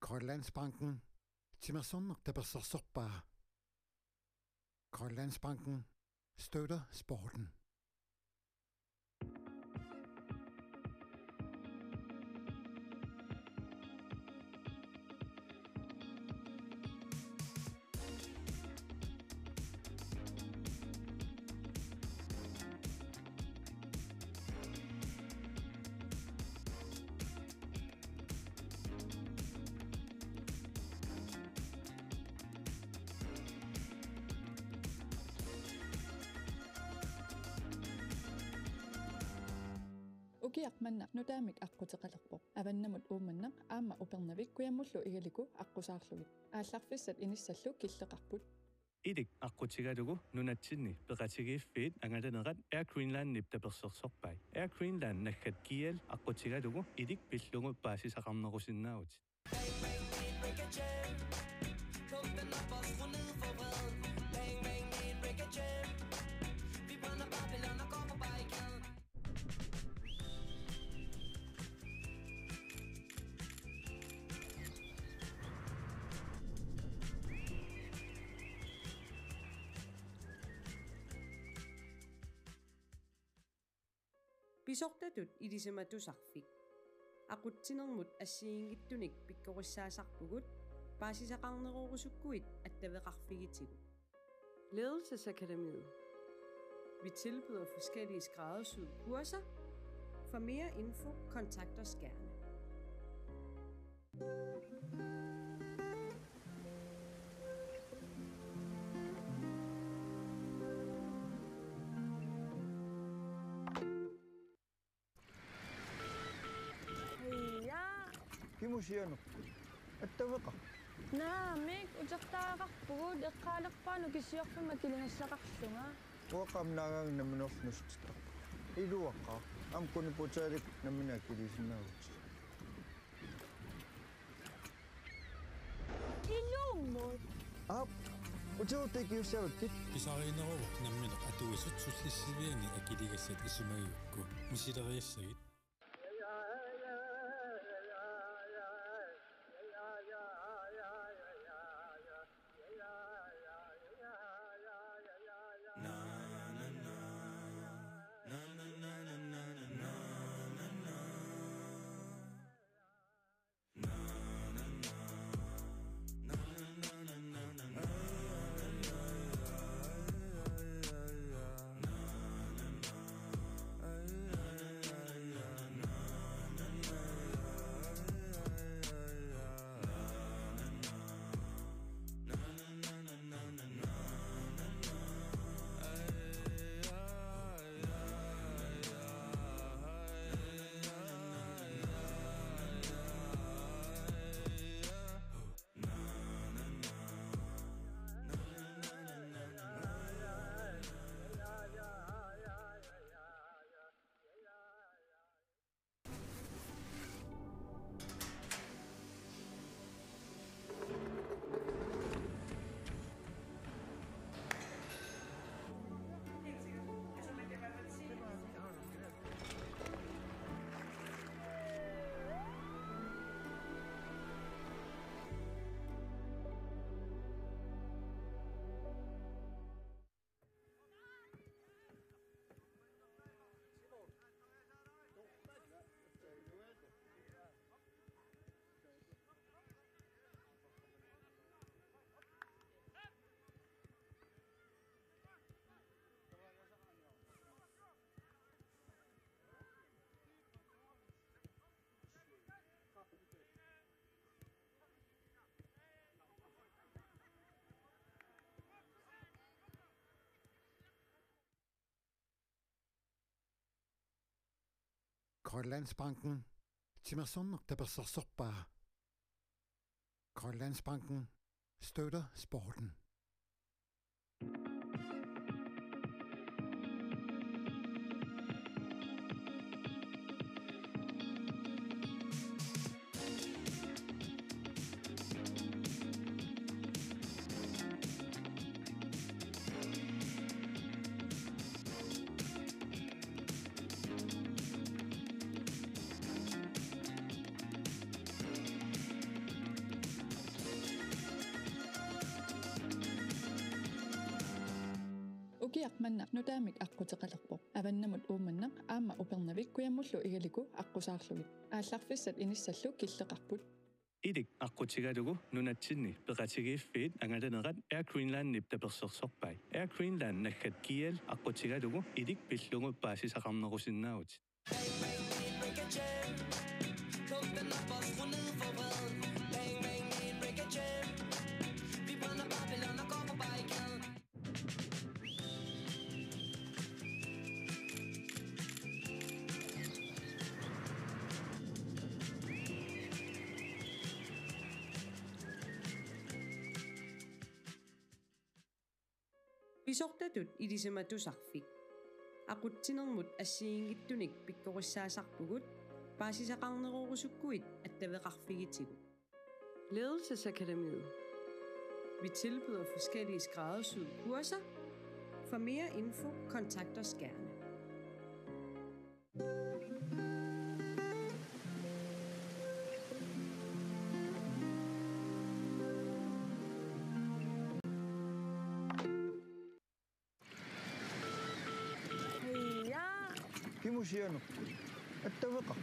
Grønlandsbanken Simonsen der Pissartanngorniunneq. Grønlandsbanken støtter sporten. Ukiaqmanna nutaamik aqqutiqalerpoq avannamut uumannaq aamma upernavik kuyamullu igaliku aqqusаарlugit aallarfissat inissallu killeqarput idik aqqutigalugu nunatsinni peqatigiiffiit angalanerat Air Greenland niptapersersorpai Air Greenland nakkat kial aqqutigalugu idik pillugu baasisaqarnerusinnaavut Pisortatut ilisematusarfik. Aqutsinermut assiingittunik pikkorissaassarpugut baasisaqarnerorusukkuit attaveqarfigitigu. Ledelsesakademiet. Vi tilbyder forskellige skræddersyede kurser. For mere info kontakt os gerne. Kimusiano. Attavaqa. Naamik utaqtaaqarpugut eqqaaleqpaanu kissiorfuma kilingassaqarlunga. Waqamnaagaang naminornustita. Iluaqqa amkuni putaalik namina kilisinnaavut. Illummut. Ap. Utsuutikiussavakit. Pisariineruva nammina atuisut sullissiviani akiligassat isumagiukku misileriassagit. Grønlandsbanken Simonsen der Pissartanngorniunneq. Grønlandsbanken støtter sporten. ukiaqmanna nudaamik aqqutеqалерпо аваннамут ууманнақ аама упернавик куяммуллу игалику аққусаарлугит аалларфиссат иниссаллу киллеқарпут Idik aqutigalugu nunatsinni peqatigiffiit angalanеqat Air Greenland nip tapersersorpai. Air Greenland nakkat kial aqutigalugu idik pillungu paasisaqarnerusinnaut. Pisortatut ilisematusarfik. Aqutsinermut assiingittunik pikkorussaasarpugut paasisaqarnerorusukkuit attaveqarfigitigut. Ledelsesakademiet. Vi tilbyder forskellige skræddersyede kurser. For mere info, kontakt os gerne. Kimusianukku attavaqa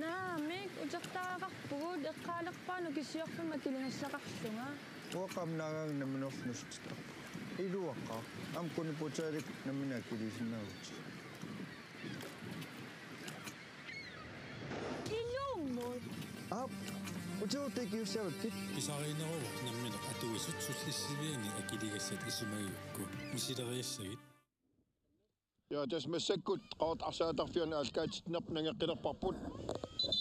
Naamik utertaaqarpugut eqqaalerpaanu kisiorfima kilingassaqarlunga. uaqamnaagaang naminornustaq iluaqa am kuniputaalik namina kilisinnagut Illummut. ap utuutikiussavakkit Pissartanngorniunneq nammineq atuisut sullissiviani akiligassat isumagiukku misileriassagit. Ja, tässä me sekkut qaat arsaatarfiana alkaatitneq nangeqqilerparput.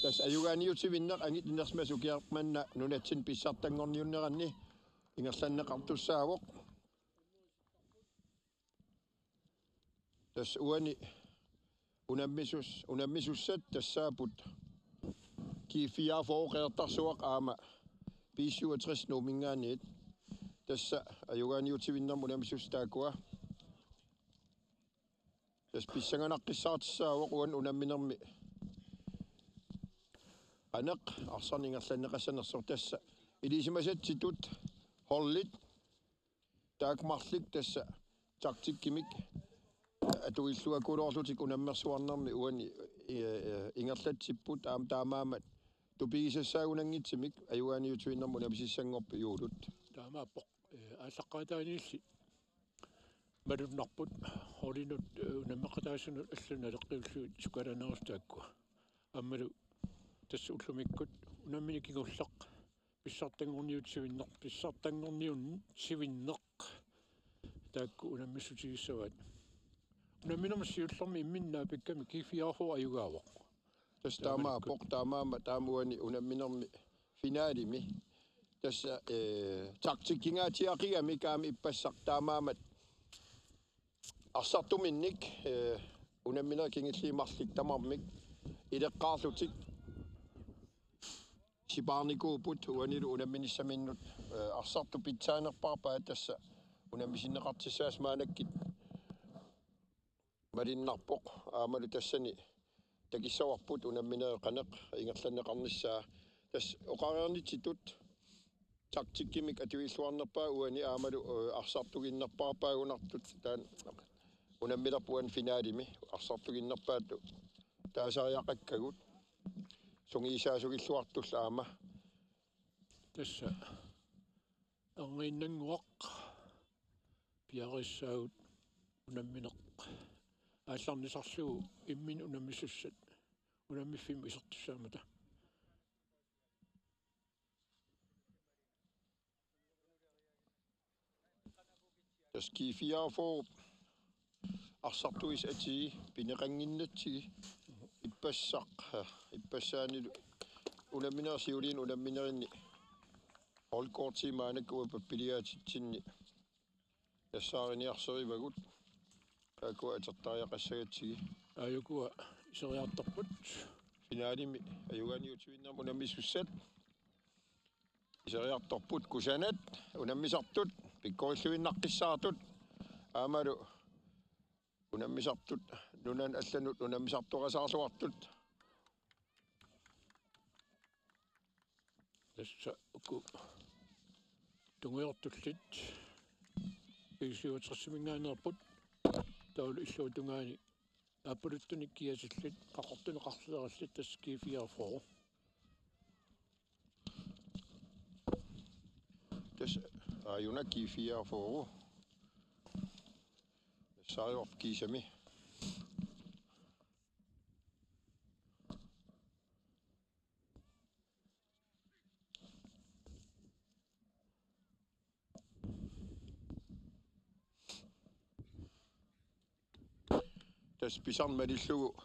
Tässä ajugaaniutivinneq angitnermas ukiarmanna nunatsin Pissartanngorniunneqanni ingerlanneqartussaavoq. Tässä uani unammissussat tassaaput G-44 qeertarsuaq aama B-67 nuumingaaniit. Tässä ajugaaniutivinnerm unammissustaakua. Tässä pissanganaqqisaartissaavoq uan unamminermi aneq arsarningerlanneqassanersor tässä ilisimasatsitut hollit taakmarlik tässä taktikkimik atuilluakuloorlutik unammersuarnermi uani ingerlatsipput taamaamat tupigisassaagunangitsimik ajugaaniutivinnerm unamisissangorpu juulut taamaapoq ааллаққатааниилли малуннарпут холинут унаммеқатаасунут аллуна леққиуллуит сукаланерустааккуа аммалу тасса уллумиккут унамминикигуллеқ Pissartanngorniunneq таакку унаммиссутигиссаваат унамминермассиуллерми имминнаа пикками G-44 аюгаавоқ tässä taamaama taamuani unamminermi FINAALimi tässä taktikkingaatiaqigami kaami ippassaq taamaamat arsartuminnik unamminer kingilliimarlik tamarmik ileqqaarlutik sipaarnikuuput uanilu unamminissaminnut arsartu pitsaanerparpaa tässä unammisinneqartissaas maanakkit malinnarpoq aamalu tassani takissawarput unammineeqaneq ingerlanneqarnissaa tässä oqariarnitsitut taktikkimik atuilluarnerpaa uani aamalu arsartuginnerparpaagunartut taan unammilerpuan FINAALimi arsartuginnerpaattu taasariaqakkagut sungiisaasugilluartulla aama tässä anginnanguaq piarissaut unammineq aallarnisarlugu immin unammissussat unammiffim isertussaamata tässä G-44 arsartuis ati pineqanginnatsigi ippasaanilu unamminersiuliin unamminerinni holkorti maanakkuwa pappiliaatitsinni yassаарiniarserivagut kaakua atertariaqassagatsigi ayukua iseriartarput FINAALimi ajugaaniutivinnerm unammissussat iseriartorput kusanat unammisartut pikkorilluinnaqqissaartut aamalu unammisartut nunan allanut unammisartuqasaarluartut tässä ku tunguyortullit 67 mingaannerput taulu illuutungaani apuluttunikkiasillit qaqortuneqarlerallit tas G-44 tas ajuna G-44 saayor kiisami tas pisarmalillugu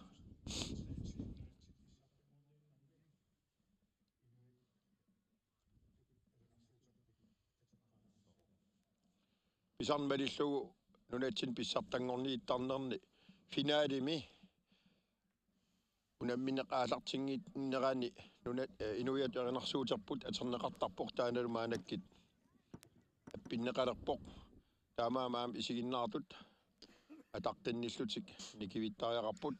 nunatsin Pissartanngorniittarnerni finaalimi unammineq aalartingiitnerani nunat inuiaterinarsuuterput aterneqartarpoq taanalu maanakkit appinneqalerpoq taamaamaam isiginnaartut ataqqinnillutik nikivittaariaqarput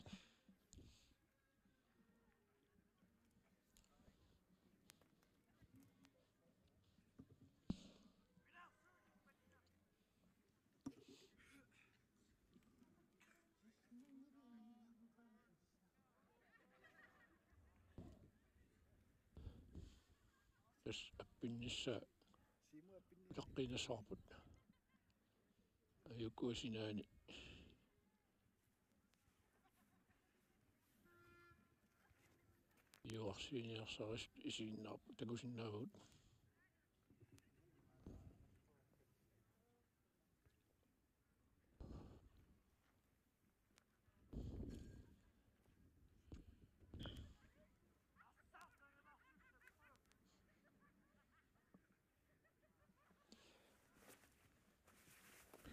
tas appinnissa taqqinasorput ayukuusinaani юарсиниарсарис isiginnaarput takusinnaavut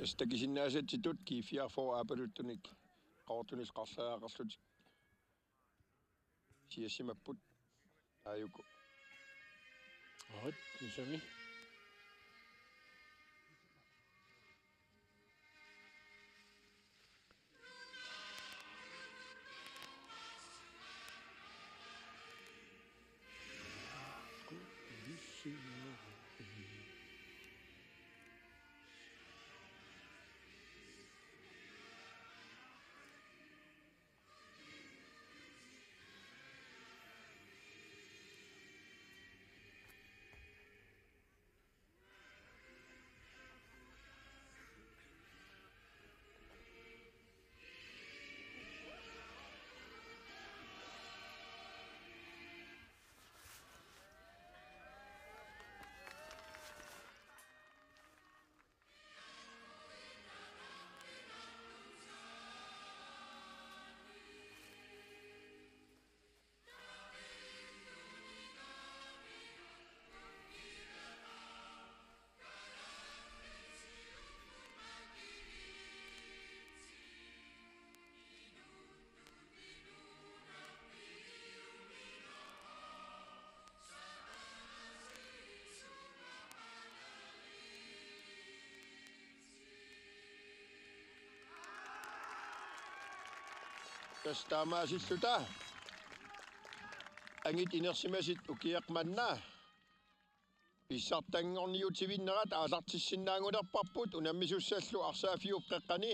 Stakisinnaasatitut G-44 aapaluttunik qaortunisqarlaaqarlutik siassimapput aayuku aat nisami tas taamaasilluta angit inersimasit ukiaqmanna Pissartanngorniutivinnerat aalartissinnaangulerparput unammisussallu arsaafiuqqeqqani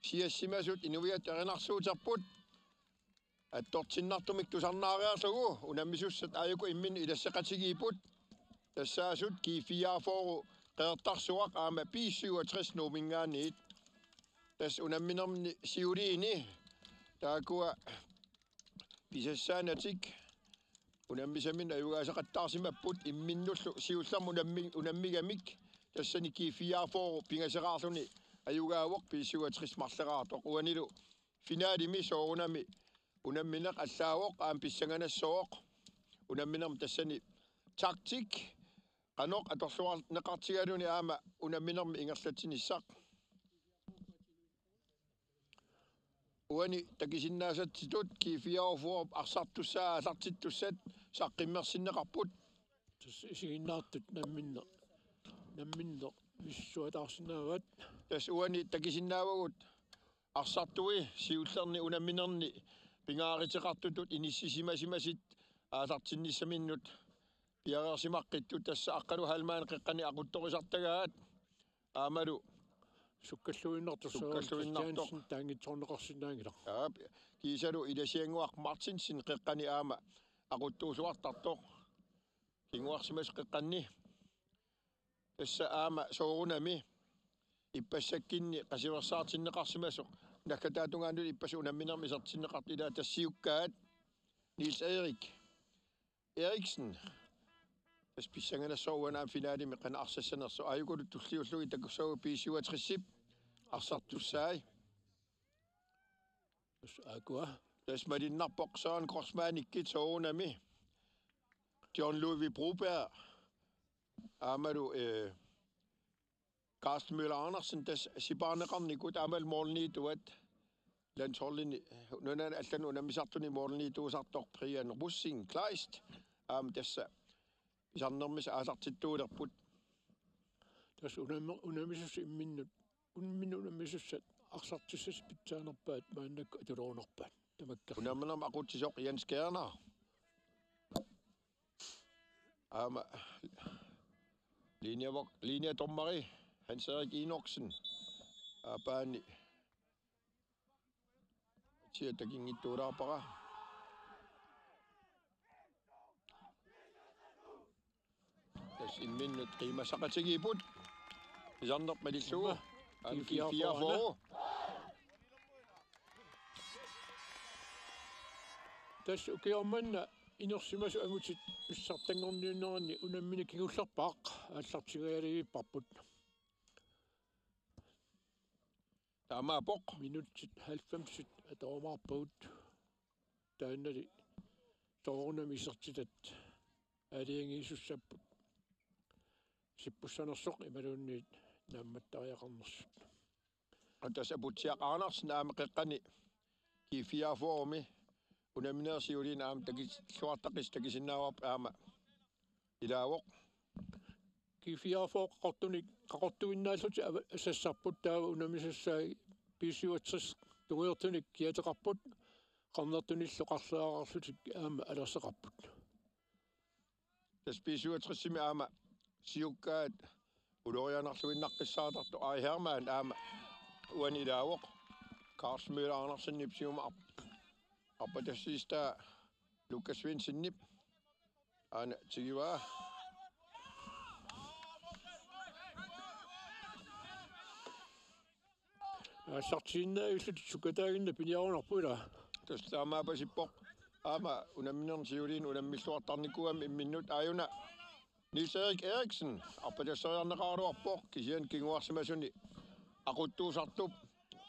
siassimasut inuiat erinarsuuterput attortinnartumik tusarnaariarlugu unamisussat aayuku immin ilasseqatigiiput tassaasut G-44 qeertarsuaq aama B-67 nuumingaaniit tas unamminerni siuliini taakua pisassaaнаtik unammisamin ayugaasaqattaarsimapput imminnullu siullarmu unammigamik tassani G-44 pingaseraarluni ayugaavoq B-67 marleraartoq uanilu finaalimi soorunami unammineq allaavoq aam pissanganassoq unamminerm tassani taktik qanoq atorluarneqartigaluni aama unamminermi ingerlatinissaq uani takisinnaasatitut G-44 arsartussaa allartittussat saqqimmersinneqarput isiginnaartut namminne missuataarsinaavat tas uani takisinnaavagut arsartui siullerni unamminerni pingaariteqartutut inissisimasimasit aalartinnissaminnut piareersimaqqittu tassa aqqalu halmaan qeqqani aquttorisartagaat aamalu Sukkalluinnertorsuun taangitsorneqarsinnaangila. Ja, kiisalu ilasianguaq Martinsin qeqqani aama aquttuusuartartoq. Kinguarsimas qeqqanni. Tassa aama soorunami ippassakkinni qasiversaartinneqarsimasoq. Nakkataatungaannu ippasu unamminermi sertinneqartilaa tassiukkaat Niels Eriksen. Spissanganassooruanaam finaalimi qanaarsassanerso ayukulut tulliullugi takussaagu B-67 arsartussaai. Aqua. Tasmalinnarpoq Søren Korsmaanikit soorunami John Ludvig Broberg amalu Carsten Møller Andersen tas siparneqarnikut amal morlniituat landsholdini nunan allan unamisartuni morlniituusartoq Brian Russing Kleist tassa isarnermis aasartittuulerput tas unamisus imminnut unamisusat arsartissas pitsaanerpaat maannakku atuloonerpaat tamakkar unammanam aqutsisoq Jens Kerner linja tommari Hans Erik Inoksen apaani tiatakingittuulaarpara tas imminnut qiimassaqatigiput isarnermalillugu G-44 tas ukiormanna inersimasu agutit Pissartanngorniunneqni unammina kigullerpaaq aallartigaaligiipparput taamaapoq minutsit 90 atoomaarpagut taannali soorunami sertitat aliangiisussapпут sippussanersoq imaluunniit naammattariaqarnersut атасапутсиақ Andersen аама қеққани G-44-ми унаминерсиулин аама такиллуартақис такисиннааварп аама илаавоқ G-44 qaqortuinnaallути ассассарпут таава унамисассааги B-67 тугуертуник киатеқарпут qarnertunilloqarluaqarlutik aama alerseqarput tas B-67-ми аама siukkaat ulorianarluinnaqqissaatartu Ari Hermann aama uani ilaavoq Carsten Møller Andersen nipsiuma appatassista Lukas Svensson nip ana tigiva sartinnaagillut sukataaginna piniarunarpuila tastaamaapasippoq aama unamminersiulin unammilluartarnikuam imminnut ajuna Niels Eriksen appatasseriarneqaaruarpoq kisian kinguarsimasuni aquttuusartup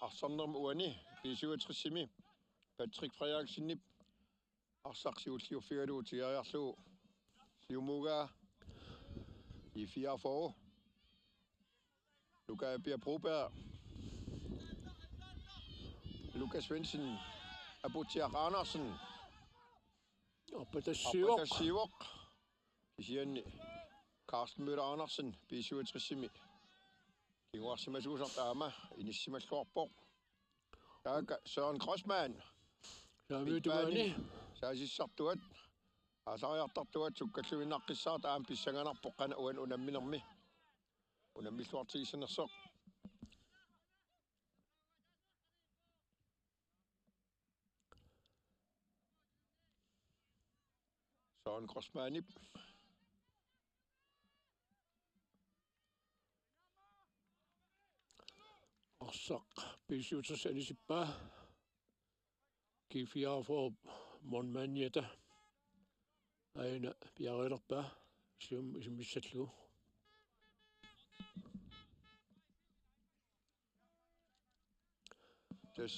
arsarnerma uani B-67-mi Patrick Frederiksen arsaqsiulliuffigalugu tigariarlugu siumuga G-44 Lukas Broberg Lukas Svensson Abutiaq Andersen appatassiuoq kisian Carsten Møller Andersen B-67-mi kinguarsimasuusartaama inissimalluarpoq taaka Søren Korsmann saamituani saasissartuat asariartartuat sukkalluinnaqqissaart aam pissanganarpoq qana uan unamminermi unammilluartigissanersoq Søren Korsmann arsaq B-67 anisippaa G-44 monmanniata aina piarilerpaa isummissallugu tas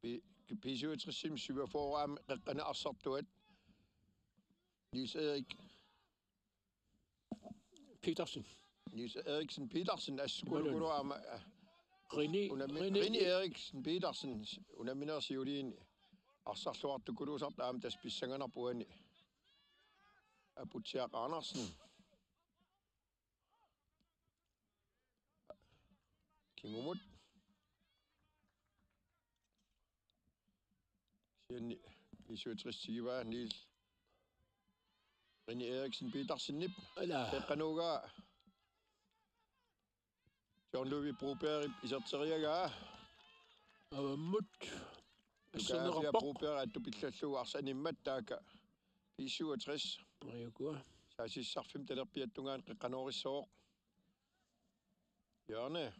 B-67 47 qeqqana arsartuat Niels Eriksen Petersen assukulukulu aama Rini Eriksen Petersen unamminersiuliin arsarluartukuluusart aama tas pissanganarpuani Abutiaq Andersen kingumut sianni B-67 Niels Rini Eriksen Petersen nip qeqqanuugaa Jean-Louis Broberg isarteriagaa. Avamut. Assanera Broberg at du billallu arsanimmat taaka. B-67. Ayukua. Saasissarfim talerpiattungaan qiqqanorissoq. Jørgen.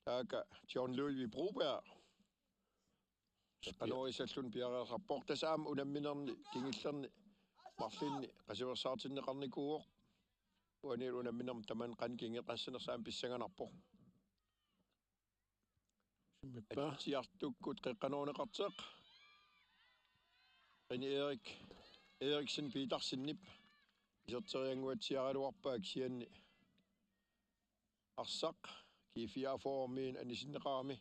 Taaka Jean-Louis Broberg. Qanorisallun piareerrapportasaam unamminerni kingillerni marlinni qasiversaartinneqarnikuuq. Uanil unamminerm taman qan kingeqassanersaam pissanganarpo. Siartukkut qiqqanooneqarteq. Qini Eriksen Petersinnip iserterianguatsiaraluarpaak sianni arsaq G-44 anisinneqarami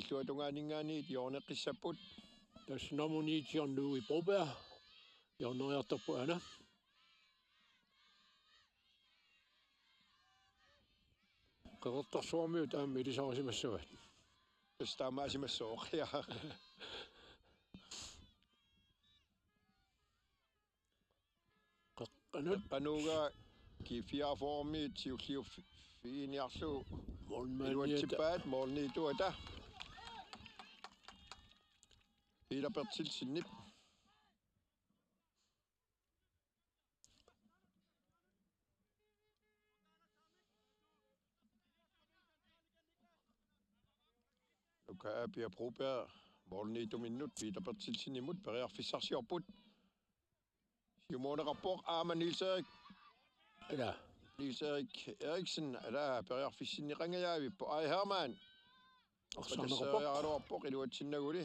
illuatungaanningaaniit joorneqqissapput tasnamuni Jean-Louis Broberg joorneriartorpu ana qerertarsuarmiut aammi ilisarisimassuat tastaamaasimassuoq ja qanuuga G-44 siulliu fiiniarlu iluatsippaat moorniituata Peter Bertilsinnip Luka Pia Broberg moorniitu minnut Peter Bertilsinnimut periarfissarsiorput Simonerapport Arma Nils-Erik ala Nils-Erik Eriksen ala periarfissinniqangajaavi Ai Hermann Arsaalluni iluatsinnaguli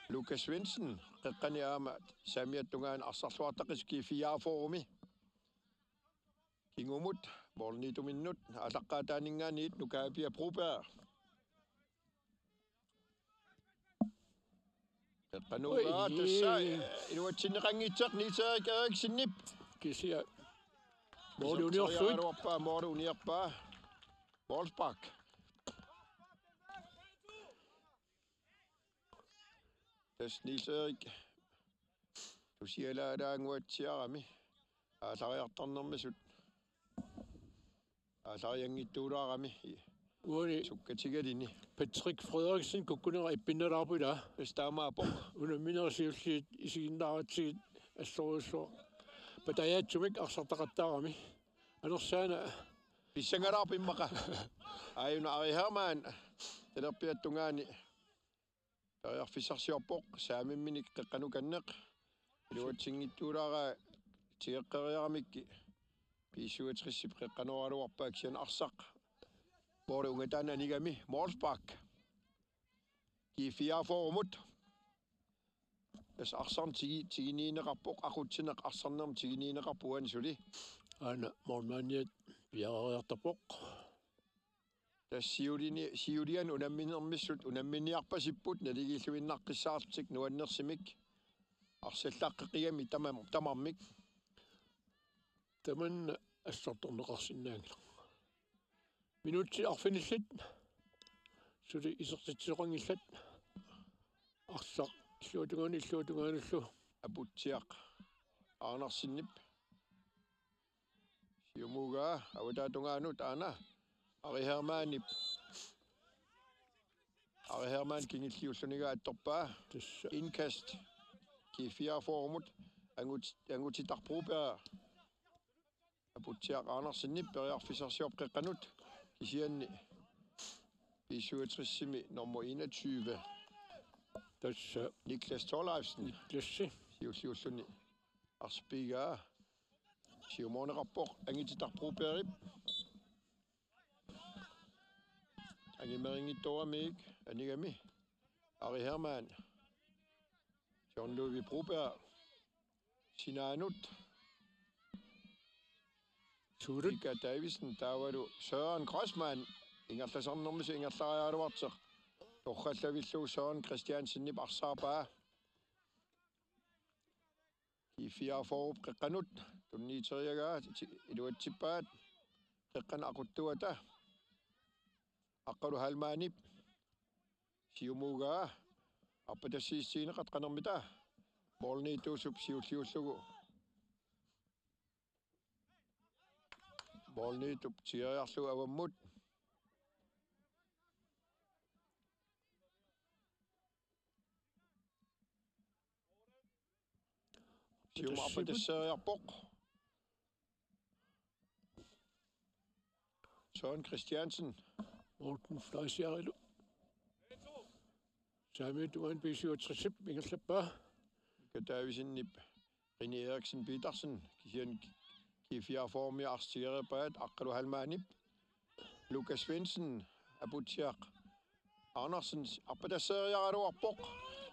Lukas Svensson qiqqani aama saamiattungaan arsarluartaqis G-44 kingumut moorniitu minnut alaqqaataaningaaniit Nukaapia Broberg qanuugaa tassa iluatsinneqanngitseq Nils-Erik Eriksennip kisia mooruniarpaa Wolfsburg tas Nils-Erik tusialaalaanguatsiarami aasariartarnermisut aasariangittuulaarami uani sukkatigalini Patrick Frederiksen kukkunera ippinnalaarpula staamaapor unamminersiulliit isiginnaaratsiit аллоруссоо патаяатсумик арсартақаттаарами анерсаана писсангалаарпиммақа аюна Ai Hermann телерпиаттунгаани периарфиссарсиорпоқ саамимминик қеққануканнеқ илуатсингиттуулаараа тиеққериарамикки B-67 қеққаноралуарпаак сиан арсақ боре унгатаананигами Wolfsburg G-44 мут As arsan tiginiineqarpoq aqutsineq arsarnerm tiginiineqarpuan suli ana mormaniat piareertarpoq tassiulian unamminermissut unamminiarpasipput naligilluinnaqqissaartik nuannersimik arsallaqqeqigami tamarmik taman assartorneqarsinnaangila minuutsi arfinillat suli isertitsoqangillat arsaq illuutungaanillu aputsiaq aanarsinnip siumugaa awataatungaanut aana Ari Hermann kingilliulluniga attorpaa inkast G-44 angutitarpruupaa aputsiaq aanarsinnip periarfissarsiorp qeqqanut kisianni B-67 nummer 21 tassa Niklas Thorleifsen siulliulluni arspigaa siumonerappoq angititarpruupeerip angimerinngittoramik anigami Ari Hermann Jean-Louis Broberg sinaanut Ika Davisen taavalu Søren Grossmann ingerlasarnermisi ingerlariaaluarteq torrallavillu Søren Christiansen arsaarpaa G-44 qeqqanut tunniiteriagaa iluatsippaat qeqqan aquttuata Oqaluttut halmaanip siumugaa appatassiissiineqat qanermita moorniituusup siulliullugu Målnitup tiarjarlu avammut. Sium appadesseriarpoq. Søren Christiansen. Morten Fleisjarilu. Samme duan B-67 Mingelslappa. Kadavisinip. Rini Eriksen Petersen. Kisian G-44 Arsaalluni Oqaluttut. Lukas Svendsen. Abutiaq. Andersens appadesseriaraluarpoq.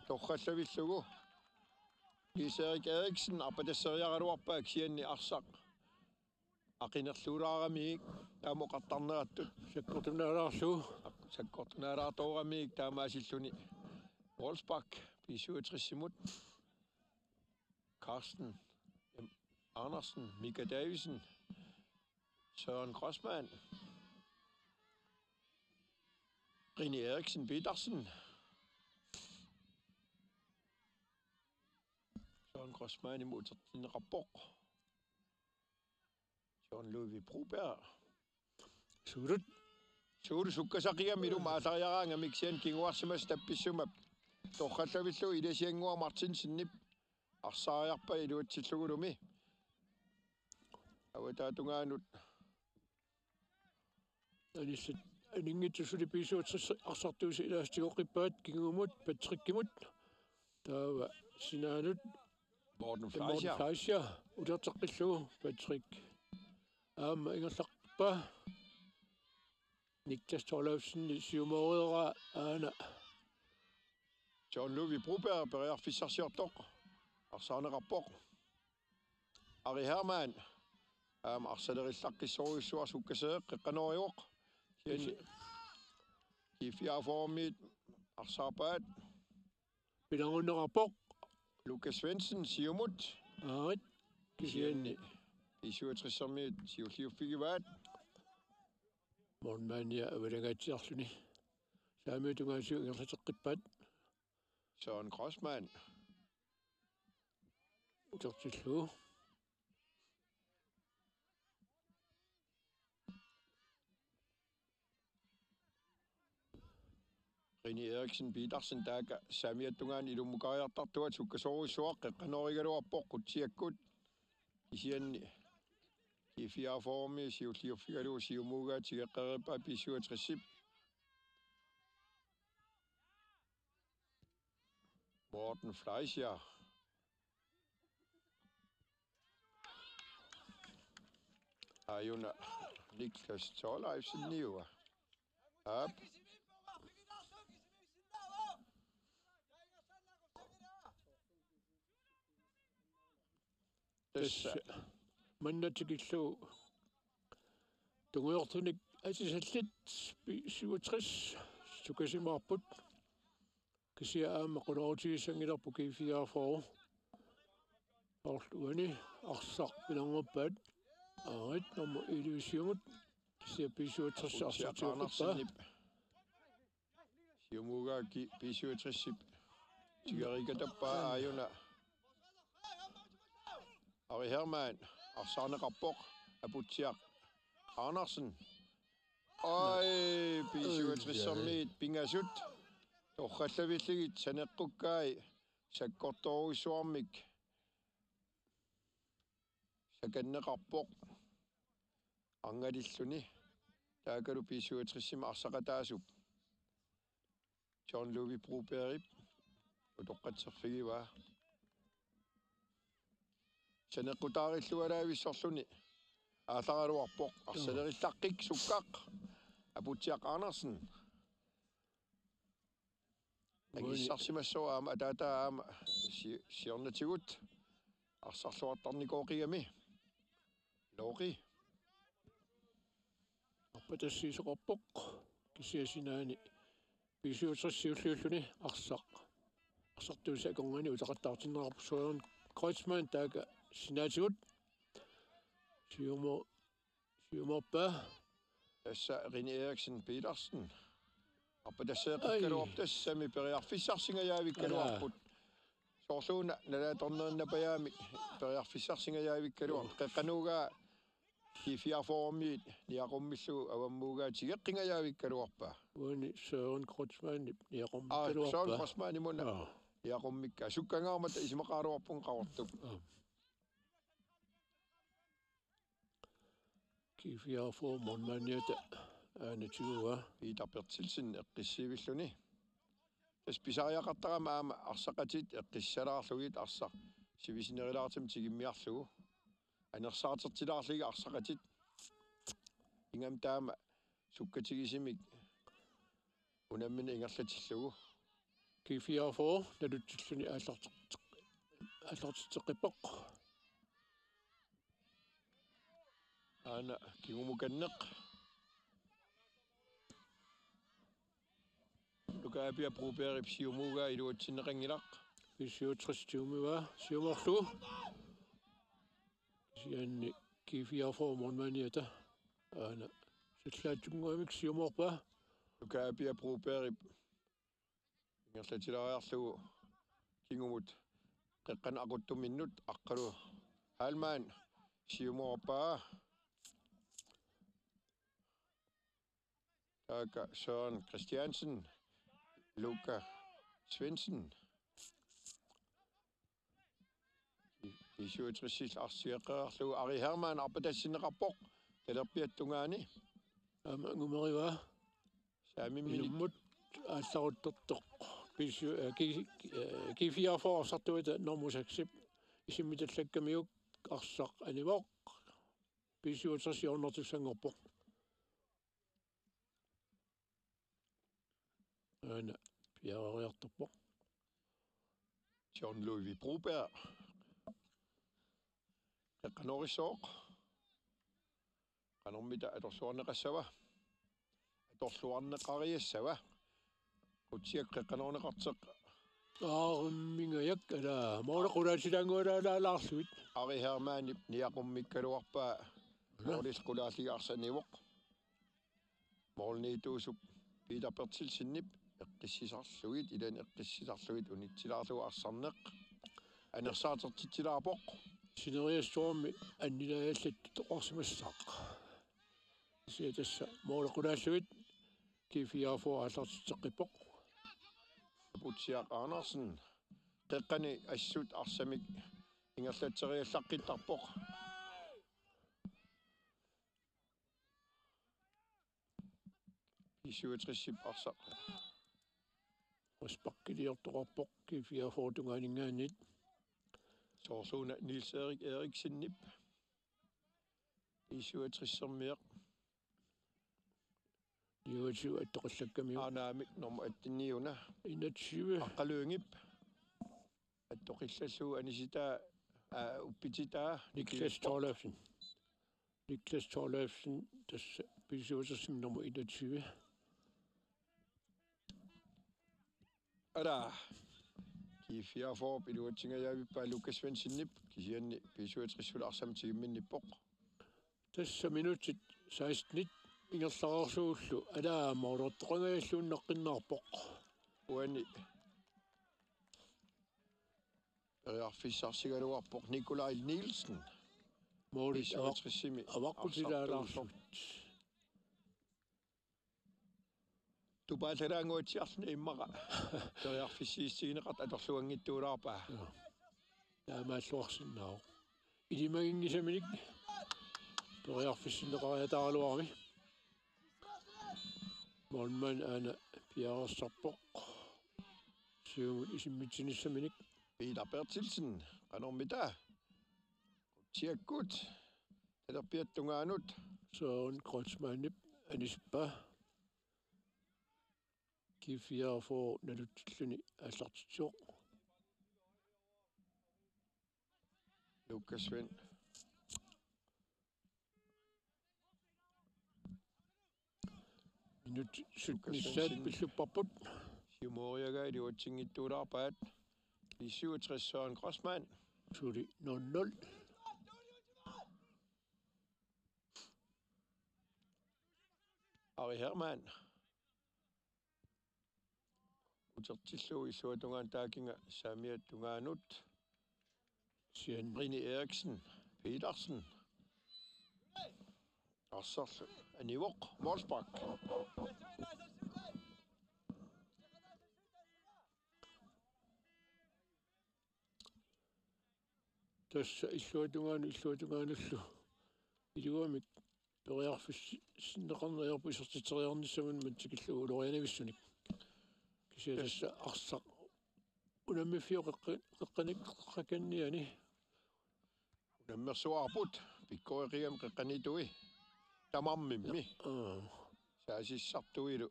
Torrallavilllugu. Erik Eriksen appadesseriaraluarpa kisianni arsaq. Aqinerluulaaramiik taamoqartarnerattut sakkortunaaraartooramiik taamaasilluni Wolfsbach B-67 Carsten Andersen Mika Davisen Søren Grossmann Rini Eriksen Petersen Søren Grossmann imod sin rapport John Ludvig Broberg. Suuru sukkasaqiga milu maasariaraanga miksian kinguarsimas tappissumap. Torrallavillu ilasianguar Martinsinnip arsaariarpa iluatsillugulumi. Awataatungaanut. Anisat aningitsusuli B-67 arsartuusi ilaastigoqippaat kingumut patrikkimut. Taava sinaanut Morten Fleischer ulerteqqillugu Patrik. Ingerlaqpa Niklas Torlausen siumoorera aana John Ludvig Broberg berearfissarsiortoq arsaanerapport Ari Hermann arsalerillaqissoruissuar sukkaseeq qeqqanoriuq G-44 arsaarpaat pilangunnerarpoq Lukas Svendsen siumut aarit kisianni B-67 siulliuffigivaat Mormania avalangaatsiarluni saamiutungaasiu ingerlateqqippaat Søren Grossmann utertillu Rini Eriksen Petersen taaka saamiattungaan ilumukariartartuat sukkasoruissuaq qeqqanorigaluarpoq qutsiakkut isianni G-44 siulliuffigalu siumuugaatigeqqerippa B-67 Morten Fleischer Ayuna Niklas Torleifsen niua Up tässä mannatikillu tunguortunik asisallit B-67 sukasimaarput kisia aama qulorutigisangilerpu G-44 orluani arsaq pilanguppaat aarit nummer 11 kisia B-67 arsartiuqippa siumuugaa B-67 tigerikatappa ayuna Ari Hermann arsaanerapport abutiaq Andersen B-67 pingasut torrallavilligit saneqqukkaai sakkortoruissuarmik sakanneqarpoq angalilluni taakalu B-67 arsaqataasup John Ludvig Broberg utoqqatserfigiva saneqqutaarillualaavissorluni аалагалуарпоқ арсалериллаққик суккақ апутиақ Andersen агиссарсимассуаама атаатаама сиорнатигут арсарлуартарникооқигами лоқи аппатассиисоқарпоқ кисиасинаани B-67 арсартуусаконгани утақаттаартиннерарпу Søren Grossmann таага синаатигут Siumoppa tässä Rini Eriksen Petersen appadasseeqikkaluartassami periarfissarsingajaavikaluarput soorluuna nalaatornernapajaami periarfissarsingajaavikaluar qeqqanuugaa G-44 niaqummissu avammuugaatiga qingajavikkaluarpa. Uani Jørgen Kreutzmann niaqummissaluarpa. Jørgen Kreutzmann imuna. Niaqumikka sukkangaarmata isimaqaaruarpun qaortup. G-44 monmaniata aanatuga. Peter Bertilsen eqqissivilluni. Pisariaqartarama aama arsaqatit eqqissalaarlugit arsa sivisinerilaartum tigimmiarlugu. Anersaartertilaarliga arsaqatit ingam taama sukkatigisimik unammin ingerlatillugu. G-44 nalutilluni аллартитеққиппоқ ana kingumukanneq lukaapia properip siumuga iluatsinneqangilaq 67 tiumuga siumorlu sianni G-44 monmaniata ana силлаатсунгуамик сиуморпа lukaapia properip ingerlatilariarlugu kingumut qeqqan aquttuminnut aqqalu halmaan siumorpaa Taka Søren Christiansen, Luca Svendsen. I 67 arsiaqerlu Ari Hermann apadassineqarpoq talerpiattungaani. Ngumeriwa. Sami minimut алларутторtoq пису G-44 сартуита нормусаксип исиммиталлаккамиук арсақ анивоқ писуутсиорнортиксангорпоқ ana piarariartorpoq John Louis Broberg eqqanorisooq qanormita atorsuarneqassava atorluarneqariassava utiak eqqanorneqarteq aarimmingayak ala mooraqulaatilangualaalaarluit Ari Hermann niaqummikkaluarpaa moorlisqulaalligaarsannivoq moorniituusuk Peter Bertilsennip eqqissisarlugit ilan eqqissisarlugit unitsilaarlugu arsarneq anersaatertitilaarpoq sineriassuarmi annilajallat toqorsimassaaq siatassa mooraqulaalluit G-44 аллартитеққиппоқ Putsiaq Andersen qeqqani assut arsamik ingerlatseriallaqqittarpoq P67 arsaq Respaqkiliortoqarpoq G-44 tunganingaanit Sorsuna Niels Erik Eriksennip P67-sermiaq Niuatiu attoqallakkammiu Arnaamik norma attiniuna 21 Oqaluungip attoqillallugu anisitaa uppititaa Niklas Torlefsen tassa pisuutersim nummer 21 Ada G-44 piluatsingajaavippa Lukas Svensennip kisianni P67 arsamtigimminnippoq tassa minutit 16 ingerlarorsuullu alaa moorortoqangajalluunneqqinnarpoq uani Fissarsigaluarpoq Nikolaj Nielsen moolis avaqqutilaalaarlut Tupaalaraanguatiarluni immaqa teriarfissiissigineqart atorluangittuulaarpaa taamaalluarsinnaaru ilimagingisaminik teriarfissineqariataaluarmi molman ana piarassarpoq siumut isimmitsinissaminik Peter Bertilsen qanormita tiakkut talerpiattungaanut Søren Kreutzmann anispa G-44 nalutilluni аллартитсоқ Lukas Svend minut 17 pillupparput Simoriaga iluatsingittuulaarpaat P67 Søren Grossmann suli 0-0 Ari Hermann utertillugu issuatungaan taakinga saamiattungaanut sian Rini Eriksen Petersen Arsaalluni anivoq Morsbak. Tässä illuatungaanullu illuamik periarfis sinneqarneriarpuisartiteriarnissamun matsikillugu ulorianavисsuник кисиасса арсақ унаммиффио қеққаниккаканниани унаммерсуарпут пиккориам қеққанитуи тамармимми саасиссартуилу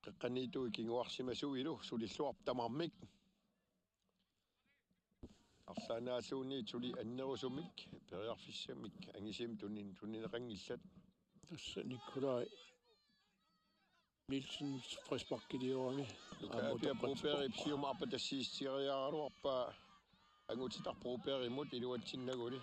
қеққанитуи кингуарсимасуилу сулиллуарп тамармик Arsaalluni tuli annerusumik periarfissamik angisim tunnineqangillat tässä Nikolai Nielsen friskbakkiliorami apia properip sium apatassiistiariaraluarpa angutitar properimut iluatsinnaguli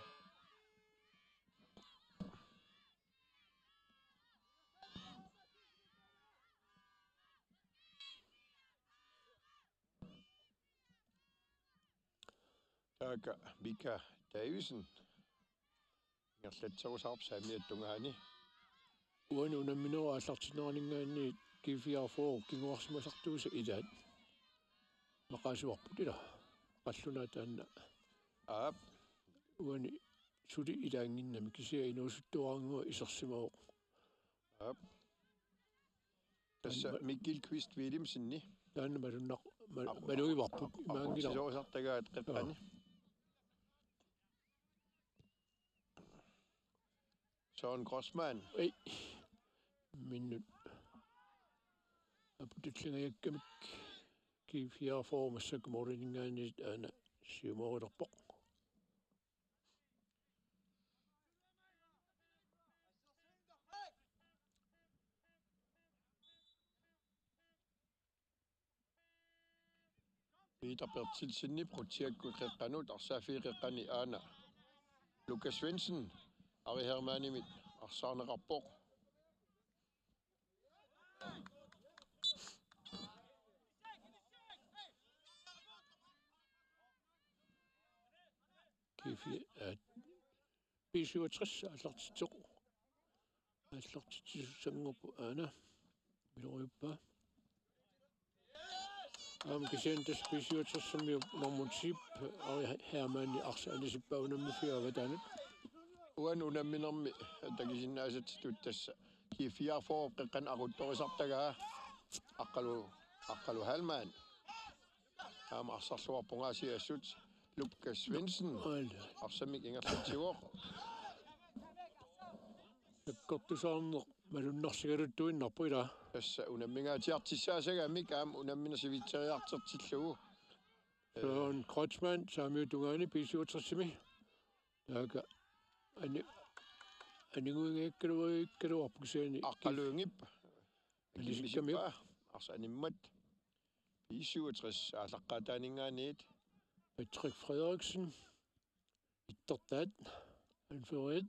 Taaka Mika Davisen ngerlatserusarp saamiattungaani uanunamminera аллартинеранинггаанни G-44 кингуарсимасартууса илаат мақаасуарпутила қаллунаатаанна уани сули илаангиннами кисиа инуусуттуарангуа исерсимаоқ тасса Mikkel Kvist Willemsenni таанна малуннақ малуиварпут имаангила сорсартагаат қеққани Søren Grossmann. Ei. Minut. Aputitlingajakkamik G-44 massakmorningaanit aana siumorilerpoq. Peter Bertilsenni prutiakku qeqqanut arsaafiiqeqqani aana Lukas Svendsen Ari Hermanimit arsaarneqarpoq B-67 аллартитсуссангорпу аана милориуппа кисиантас B-67-самми нормунсип Ari Hermanni арсаанисиппаунаммифиаватаанут uan unamminermi takisinnaasatitut tassa G-44 qeqqan aruttorisartagaa aqqalu halmaan aama arsarluarpungaasiassut Lukas Svendsen arsamik ingerlatsiuoq ekkortusaarneq malunnersigaluttuinnarpu ila tassa unammingaatiartissaasagamik aam unamminasivitseriartertillugu Søren Kreutzmann saamiutungaani B-67-simi taaka aniguingeekkaluarpukisaani aqqaluungip Isikkamik Arsaalluni B-67 aalaqqaataaningaaniit Patrick Frederiksen ittertaat anføriat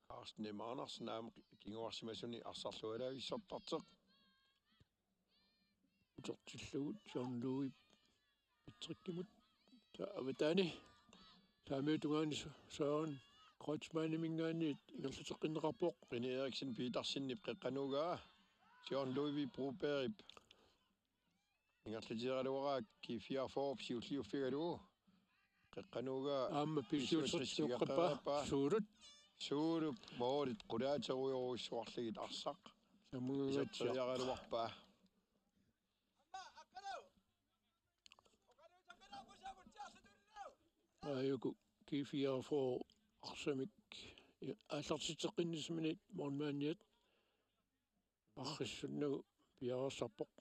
Carsten M. Andersen aam kinguarsimasuni arsarlualaavissortarteq utertillugut John Louis Patrickimut taavataani saamiutungaani Søren Kreutzmannimingaaniit ingerlateqinneqarpoq René Eriksen Petersinnip qeqqanuugaa John Louis Broberg ingerlateraluaraak G-44 siulliuffigalugu qeqqanuugaa aamma B-67 suurut moorit qulaateruyoruissuarligit arsaq samugaatiaraluarpaa ayuku G-44 arsamik аллартитеққиннисминит морнмааниат парриссуннагу пиарсарпоқ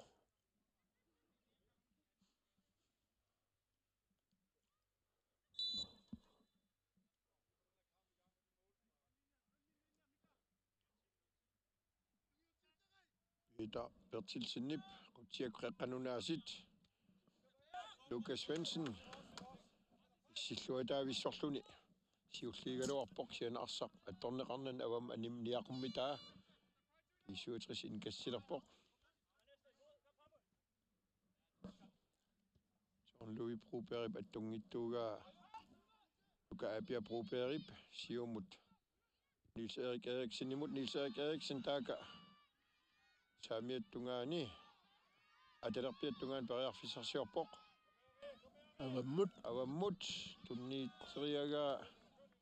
Peter Bertilsenip qutiakqeqqanunaasit Lukas Svendsen silluataavissorluni siulliigaluarpoq siana arsaq attorneqarnan avam animniaqummitaa B-67 inkassilerpoq John Louis Broberg attungittuugaa Luka Apia Broberg siumut Niels Erik Eriksen imod Niels Erik Eriksen taga. Saamiattungaani. Atelerpiattungaan periarfisarsiorpoq. Avammut tunniiteriaga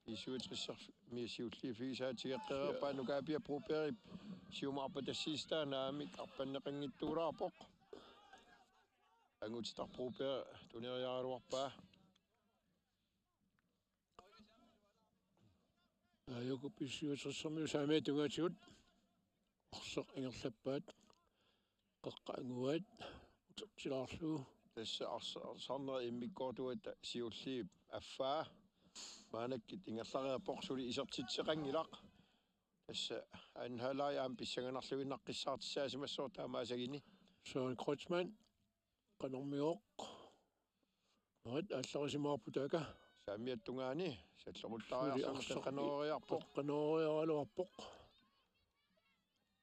isuutrissar miisiulliifigisaatigeqqererpaa nukaapia properip siumarpa tassiistaanaamik arpanneqanngittuulaarpoq. Angutitar proper tuneriaaluarpaa. Joku pissiutrissarmiu saamiatungaatigut orseq ingerlappaat qaqqaanguat utertilaarluu tässä arsaarner immikkortuata siulliip affaa maanakkit ingerlareerporsuli isertitseqangilaq tässä anhalaajaam pissanganarluinnaqqissaartissaasimassuortaamaasagini Søren Kreutzmann qanormigoq noit алларисимаарпутака saamiattungaani salleruttariarsameqqanooriarpoq qanooriaraluarpoq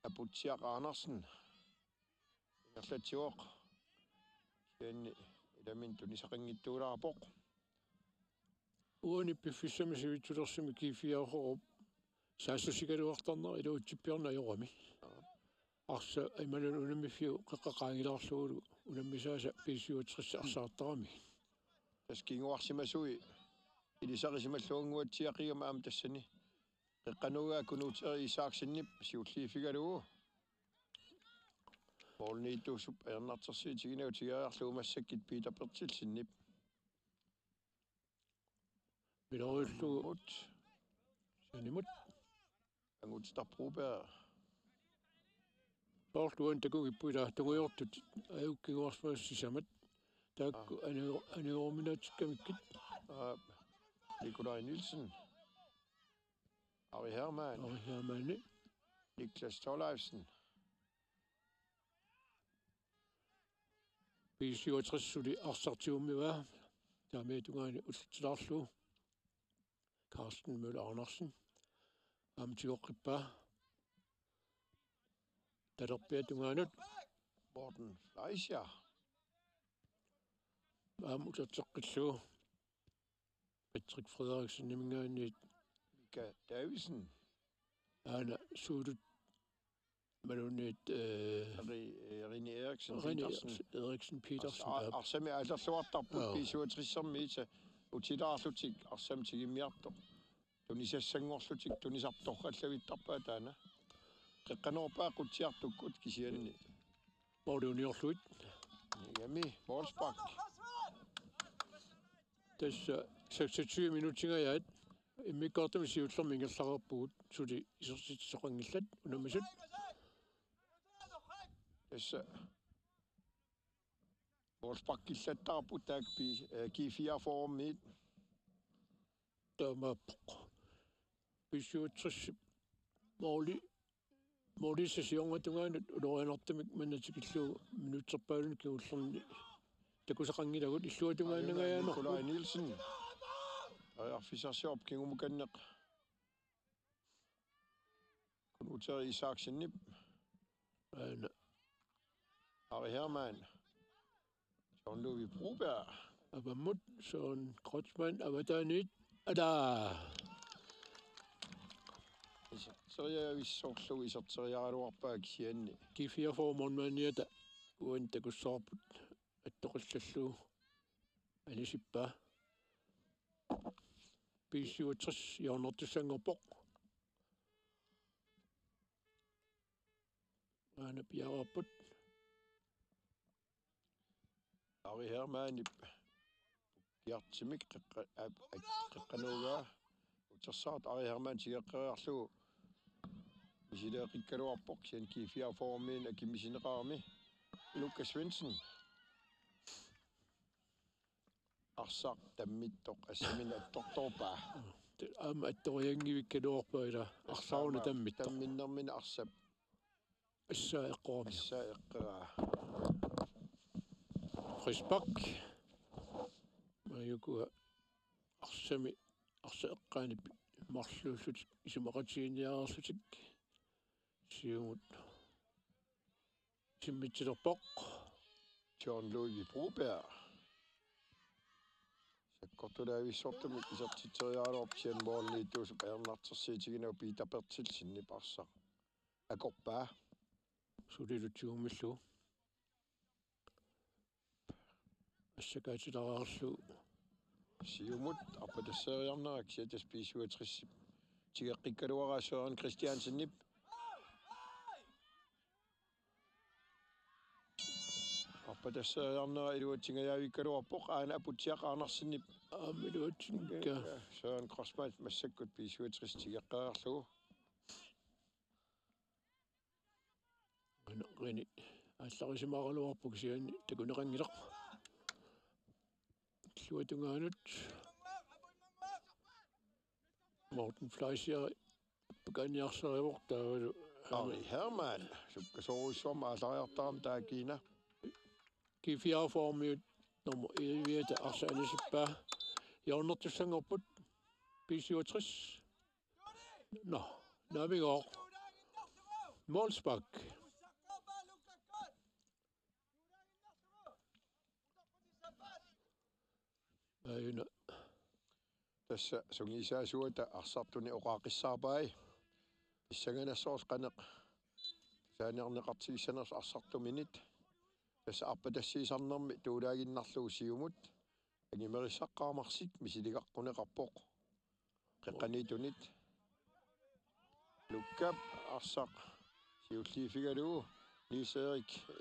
Aputsiaq Andersen ingerlatsioq kianni ilamin tunisaqanngittuulaarpoq uani piffissami sivitsulersimi kiifiaarhorup saassusigaluartarner iluutsippiarna ajorami arsa imalun unamiffiu qaqqaqaangilaarluulu unammisaasa piissiutrissa arsaartarami taskiinguarsimasui ilisaqisimalluunguatsiaqigama aam tassani qeqqanugaa kunuuteri isaaqsinnip siulliifigalugu morniituussup ajarnartersiitiginautigaaarlugu massakkit Peter Pertilsinnip milorullugu sanimut angutitar proper Portuan takugippuila tungujortut ajukkiguarsmaassisamat taakku aniorminaatikkamikkit Nikolaj Nielsen Ari Hermanni Niklas Torleifsen piissiuatrissuli arsartiummiva taamiatungaani ullutilaarluu Carsten Møller Andersen amtigoqqippaa talerpiatungaanut Morten Fleischer uterteqqilluu Patrick Frederiksen nimingaaniit Mika Davidsen aana suulut maluniit Rine Eriksen Petersen arsami allerluartarput piisuutrissermiita utilaarlutik arsamtigimmiartoq tunisassanngorlutik tunisartorrallavittarpaa taana qeqqanorpaa qutsiartukkut kisianni morluniorluit yami Wolfsbach tässä 26 minuuttingajaat immikkortami siullermi ingerlarerpugut suli isertitsoqangillat unamisut tässä Wolfsbach killattarput taakpi G-44 taamaappoq pissiuutrissip morlissasiorngatungaanut ulorianertamik mannatikillugu minuutserpaalun kiullerni takusaqangilagut illuatungaannagayaano Nikolaj Nielsen ariarfisarsiorp kingumukanneq kunuteri isaaqsinnip aana Ari Hermann Jean-Louis Broberg avammut Søren Kreutzmann avataaniit Seriavissorlugu iserteriaraluarpaa kisianni G-44 mornmaaniata uan takussaarput attoqallalluu anisippaa piissiuatris iornertussanngorpoq aana piaraarput Ari Hermann kiartimik qeqqanuugaa utersaat Ari Hermann tigeqqeriarlugu isileeqikkaluarpoq sian G-44 akimisineqarmi Lukas Svensson arsaq tammittoq assamina attortorpaa aama attoriangivikkaluarpaa ila arsaaruna tammittoq tamminnermina arsap assaaeqqormi assaaeqqeraa Frisbak mayukua arsami arsaeqqaanip marluullutik isumaqatigiiniarerlutik siumut simmitsilerpoq Jean-Louis Broberg Kortulaavissordumik isertiteriaaluorpsian moorniituusup ernartersiitigina piitapertilsinni parsa. Akorpaa. Sulilutiumillu. Assakaatilarаарlu. Siumut apatasseriarnerak siatas B-67 tigeqqikkaluaraa Søren Christiansennip. Apatasseriarnera iluatingajaavikkaluarpoq aana aputiaqaarnarsinnip. Iluatinga. Søren Crossman massakkut B-67 tigeqqaarlugu. Qini алларисимааралуарпук сиани такунеқангилақ луатунгаанут Morten Fleischer паканиарсаривор таавалу Ari Hermann sukkasoruissuam aalariartaram taakina G-44 nummer 11 Arsaalluni Jørgen B-67 Nå, Navigaard Målsbak Ayuna tässä sungisaasuuta Arsaalluni Oqaqissaapai issaganersoors qaneq saanerneqartigissaners Arsaallunit tässä appatassiisarnermi tuulaaginnarlugu siumut angimerissaqqaarmarsik misiligaqqunеqarpoq qeqqaniitunit lukkap arsaq siulliifigalugu Niels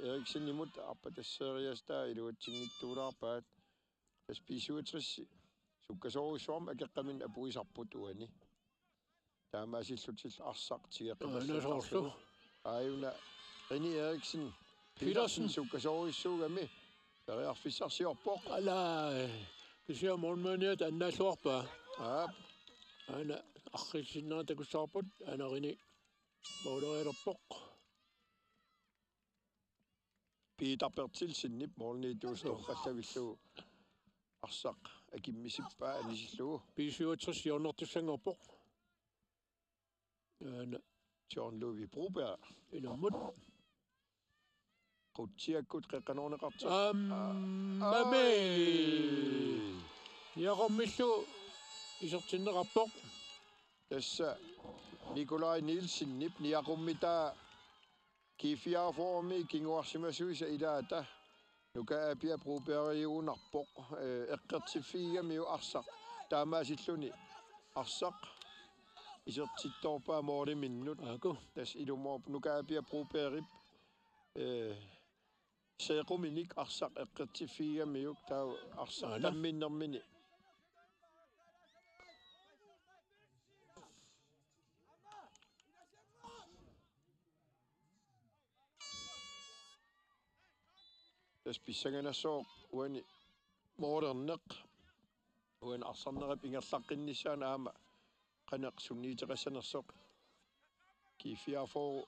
Eriksenimut appatasseriastaa iluatingittuulaarpaat tas B-67 sukkasoruissuarm akeqqamin apuisarput uani taamaasillutil arsaq tigeqqamassaarlu aajuna Rini Eriksen Petersen sukkasoruissuugami periarfissarsiorpoq ala kisia monmaniat annaalluarpaa ana arrissinaa takussaarput anarini moolerialerpoq piitapertilsinnip moorniituustorpallavillugu arsaq akimmisippa anisillugu B-67 jornertussangorpoq ana John Louis Broberg inammut qutsiakkut qeqqanorneqarti mame yaqormillu isertinneqarpoq tässä Nikolai Nielsenip niaqummitaa G-44 kinguarsimasuisa ilaata nuka apia Brobergiunarpoq eqqertiffiigamiu arsaq taamaasilluni arsaq isertittorpaa mooriminnut aku tas ilumorp nuka apia Brobergip seequminik arsaq eqqertiffiigamiuk taa arsaq tamminnermini tas pissanganassoq uani mooderneq uan arsarnerap ingerlaqqinnissaana aama qaneq sunniiteqassanersoq G-44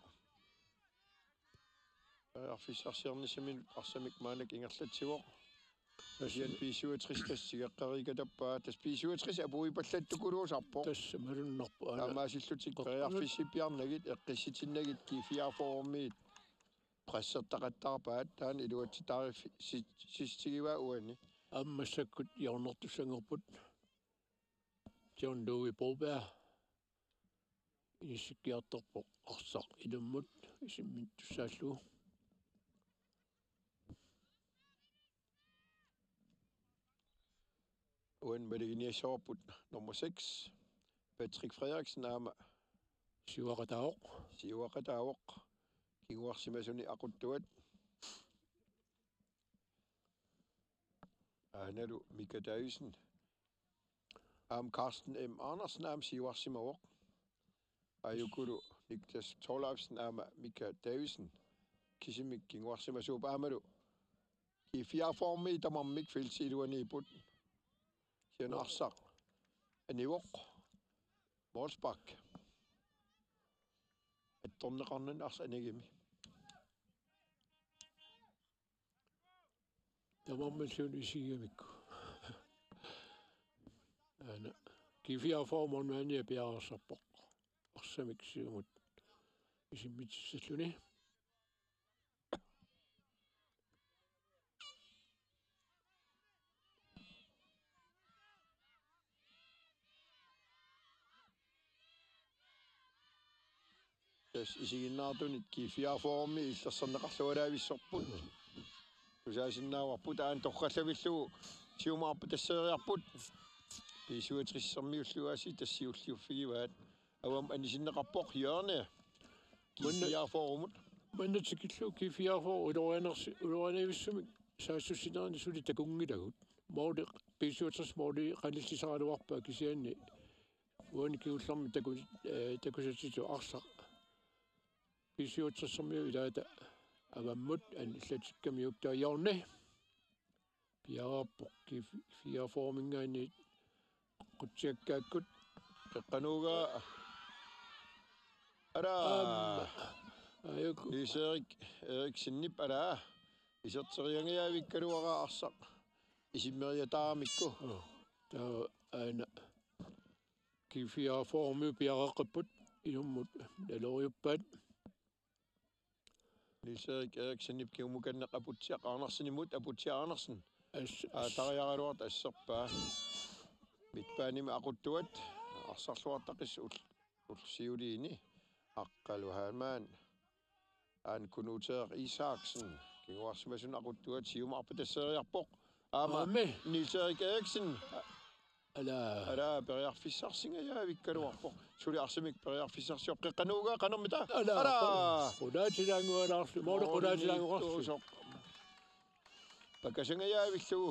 arfissarsiarnissaminut arsamik maanak ingerlatsivoq tasian B-67 tassigeqqarikatappaa tas B-67 apuipallattukuluusarpoq tassa malunnerpu taamaasillutik periarfissipiarnagit eqqissitinnagit G-44 miit prassertaqattaarpaat taan iluatsitaariffi sistigiwa uani ammassakkut jornertussangorput John Louis Broberg isikkiartorpoq arsaq ilummut isimmittussaallugu uan maliginiassoorput nummer 6 Patrick Frederiksen aama siuaqataaoq kinguarsimasuni aquttuat aanalu Mika Davidsen Carsten M. Andersen siuarsimaoq ajukulu Niklas Torleifsen Mika Davidsen kisimik kinguarsimasuup aamalu G-44 tamarmik filsiluaniiput sian arsaq anivoq Målsbak attorneqarnan arsanagimi tamarmalluun isigamikku ana G-44 monmania piarasarpoq arsamik siumut isimmitsalluni tas isiginnaartunit G-44 illerserneqarlualaavissorput usaasinnaawарпут аан торраллавиллугу сиумаарпу тассериарпут B-67 тассиуллиуффигиваат авам анисиннеқарпоқ Jørgen G-44 маннатикиллу G-44 улорианависсумик саассуссинерни сули такунгилагут мооле B-67 мооле қаллиссисаалуарпаа кисианни уаникиулларми такусатиту арса B-67 илаата аваммут аниллатиккамиуктаа Jørgen пиараппо G-44 мингаани quttiakkaakut qeqqanuuga ara Erik sinnip ara iserteriangiaavikkaluara arsaq isimmeriataamikku taa aana G-44 piaraqapput ilummut naloriuppaat Erik sinnip kiumukanneqaputsiaq Arnarsinimut aputsiaq Arnarsen tariaraluart asserpaa mitpaanimi aquttuat arsarluartaqis ulsiuliini aqqaluhaamaan aan kunuuteeq Isaksen kinguarsimasun aquttuat siumarpa tasseriarpoq aama Erik Eriksen ala periarfissarsingajavikkaluarpoq suli arsimik periarfissarsior qeqqanuuga qanermita ala qulaatilaangualaarlu moole qulaatilaanguarlu pakasangajaavillugu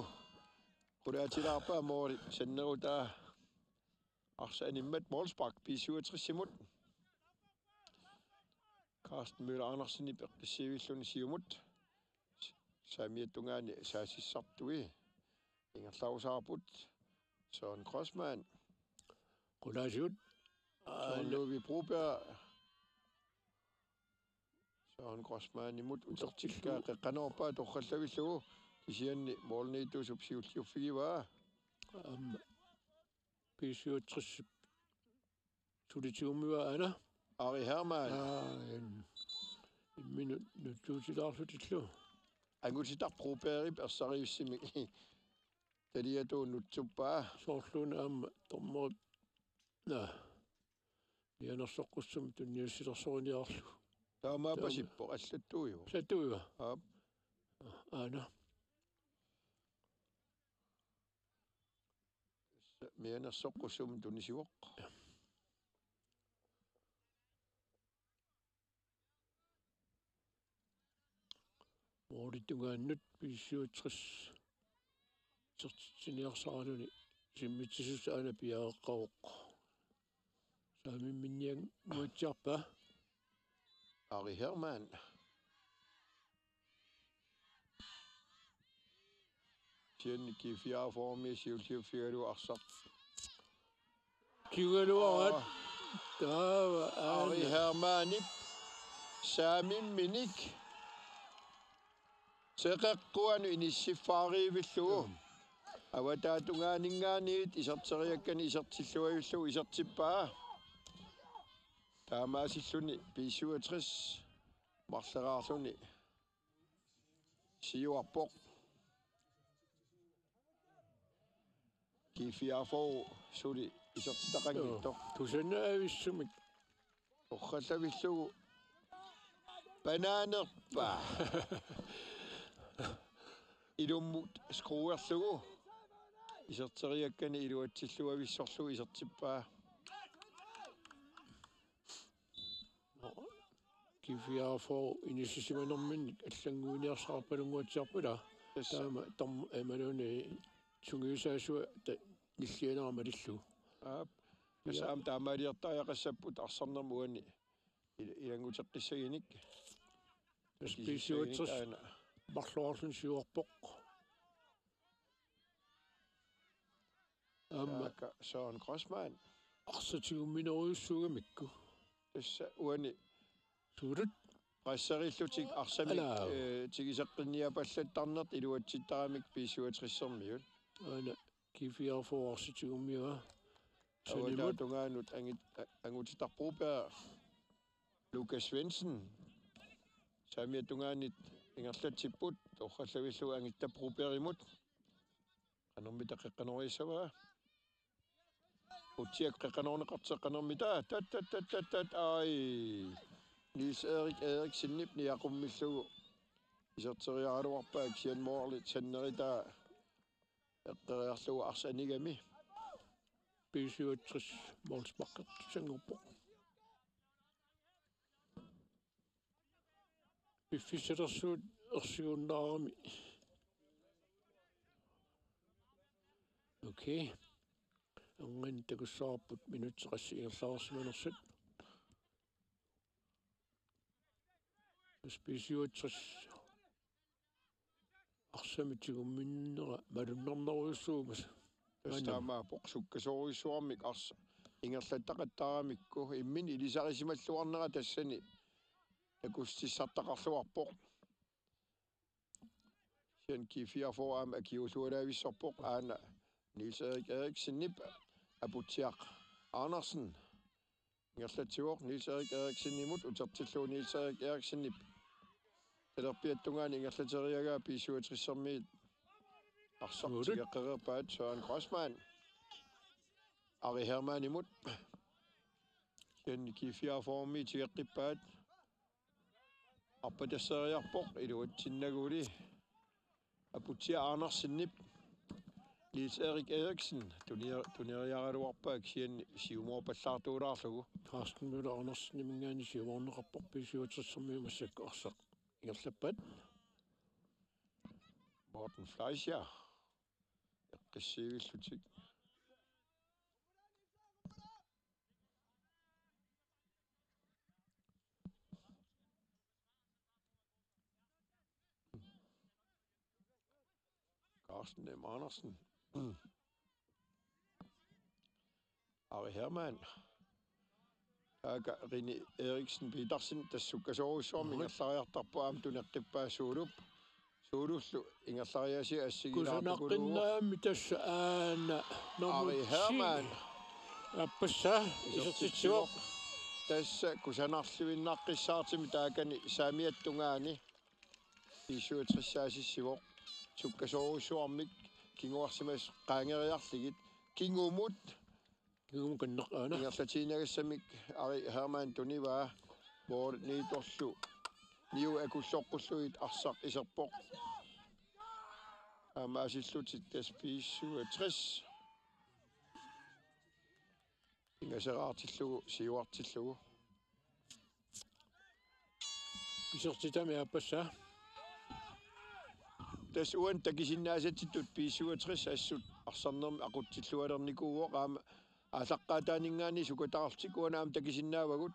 qulaatilaarpaa mooli sannerutaa arsa animmat målspark B-67 Carsten Møller Andersen peqqissivilluni siumut saamiattungaani saasissartui ingerlausaarput Søren Crossmann qulaasiut Lovi Broberg Søren Crossmann imut utertikkaa qeqqanorpaa torrallavillugu kisianni moolniituusup siulliuffigivaa B-67 tulitiumua ana Ari Hermann minut nuttuutilaarlutillu angutitar Broberg ersariussimi taliatuunutsuppaa soorluuna aamma tormeri nianersoqqussum tunniussilersoriniarlu taamaapasippo allattuiva ana mianersoqqussum tunnisivoq moolitungaannut B-67 sertitsiniarsaraluni simmitsisus ana piaeqqaroq saamimminniang muitsiarpa Ari Hermann Tienni G-44 siulliuffigalu arsaq kiugaluarat taava Ari Hermannip saamimminik seqeqquanu inissifaariivillugu аватаатунгаанингааниит исертериаккани исертиллуавиллугу исертиппаа таамаасиллуни B-67 марлераарлуни сиуарпоқ G-44 сули исертитақангиттор тусаннаависсумик орраллавиллугу банаанерпа илуммут скруерлугу исертериаккани илуатсиллуависсорлугу исертиппаа G-44 инисисиманерминник аллангуиниарсаарпалунгуатсиарпула таама том эмалуни сунгиусаасуа ниллианерамалиллу пасаам таамаалиертааяқассаппут арсарнермуани илангутеққиссагиник B-67 марлуарлун сиуарпоқ Søren Crossmann арсатигумминеруйуссуугамикку тасса уани суулут qassarillуtik arsamik tigisaqqinnniapallаттарнерт илуатситтарамик B-67-сэрмиут ана G-44 арсатигуммиа аватаатунгаанут ангутитарпуупаа Lukas Svensson saamiattungaanit ingерлатсиппут орраллавиллуга ангиттаппруперимут qanermita qeqqanoriissavaa uttiak qeqqanorneqarteqqanermita tat ai Niels Erik Eriksen nipni aqummillugu iserteriaruarpaak sianmoorlit sannerita eqqeriarlugu arsanigami B-67 målsbakker sanguppo. Biffisersuut ersigunnaarami. Okay. Angin takussaarput minutseqassi ingerlaarsimanersat. B-67 arsamitsigumminnera malunnerneruissuumas. Tama poqsukkasoriissuarmik arsa ingerlattaqattaaramikku immin ilisarisimalluarnera tassani nakustissartaqarluarpoq sian G-44 am akiusualaavissarpoq aana Niels Erik Eriksen nip aputiaq Andersen ingerlatsiuoq Niels Erik Eriksen imut utertilluu Niels Erik Eriksen nip talerpiattungaani ingerlateriagaa B-67 Arsartigeqererpaat Søren Grossmann Ari Hermann imut sian G-44 tigeqqippaat arpatasseriarpoq iluatsinnaguuli aputia Andersen nip Niels Erik Eriksen tuneriaraluarpaak sian siumorpallaartuulaarlugu Carsten Møller Andersen imingaani siuorneqarpoq B-67 massakku arsaq ingerlappat Morten Fleischer eqqissiivillutik Carsten M. Andersen Ari Hermann Rini Eriksen Petersen tassukkasoruissuarmi ingerlariartarpu aam tuneqqippaassуулuk suulullu ingerlariasi assigilaartukulu kusanaqinnaami tassa aana Ari Hermann appassa isertitsuoq tassa kusanarluinnaqqissaartimi taakani saamiattungaani B-67 sukkasoruissuarmik kinguarsimas qaangeriarligit kingumut kanneqaana ingerlatiinagassamik Ari Hermann tunivaa boordet niitorlu niu akulloqqulluit arsaq iserpoq amaasillutit tas B-67 ingaseraartillugu siuartillugu isertitami appassa tas uan takisinnaasatittut B-67 assut arsarnermi aqutsillualernikууoq aama аалаққаатаанингаани сукатаарсик уанаам такисиннаавагут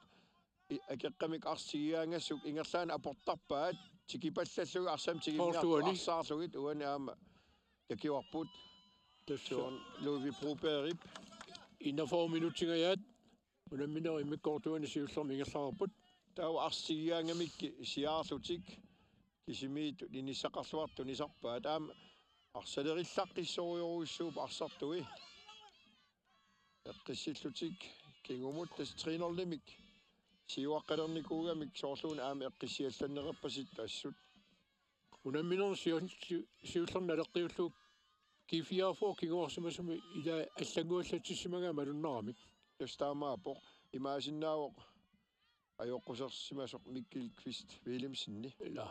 акеққамик арсигиаангассук ингерлаана апортарпаат тикипаллаллуги арсам тигимиарсаарлугит уанаама такиуарпут тассуун луви пруперип иннафоо минутсигаят унамминери иммиккортуани сиуллерми ингерлаарпут тау арсигиаангамикки сиаарлутик кисимиит ниниссақарлуарту нисарпаат аама арсалериллаққиссориоруиссууп арсартуи эққиссиллутик кингумут тас тринерлимик сиуаққалерникуугамик соорлуун аама эққиссиалланнерерпасит ассут унамминер сиуллерна алеққиуллук G-44 кингуарсимасуми ила аллагуаллатиссимага малуннарамик тастаамаапоқ имаасиннаавоқ ajokkusarsimasok Mikkel Kvist Willemsenni ila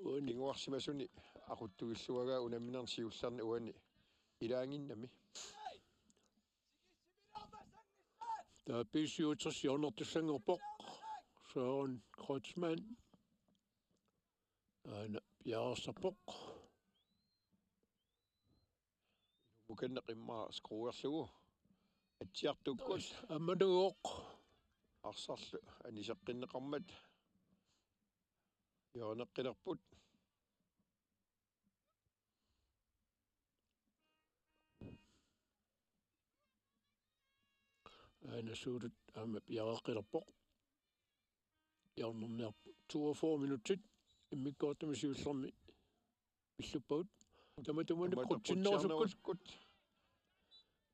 uninguarsimasuni aquttugilluaga unamminerni siullarni uani ilaanginnami der B-67 jornertissangerpoq Søren Grossmann ana bjarsapoq mukanneqimma skruerlugu atsiartukkut ammaduoq арсарлу анисеққиннеқармат йоонеққилерпут анасуулут аама пиареққилерпоқ яорнернеарпу 42 минутит иммиккоортами сиуллерми пиллуппаут таматумани қутсиннерусуккут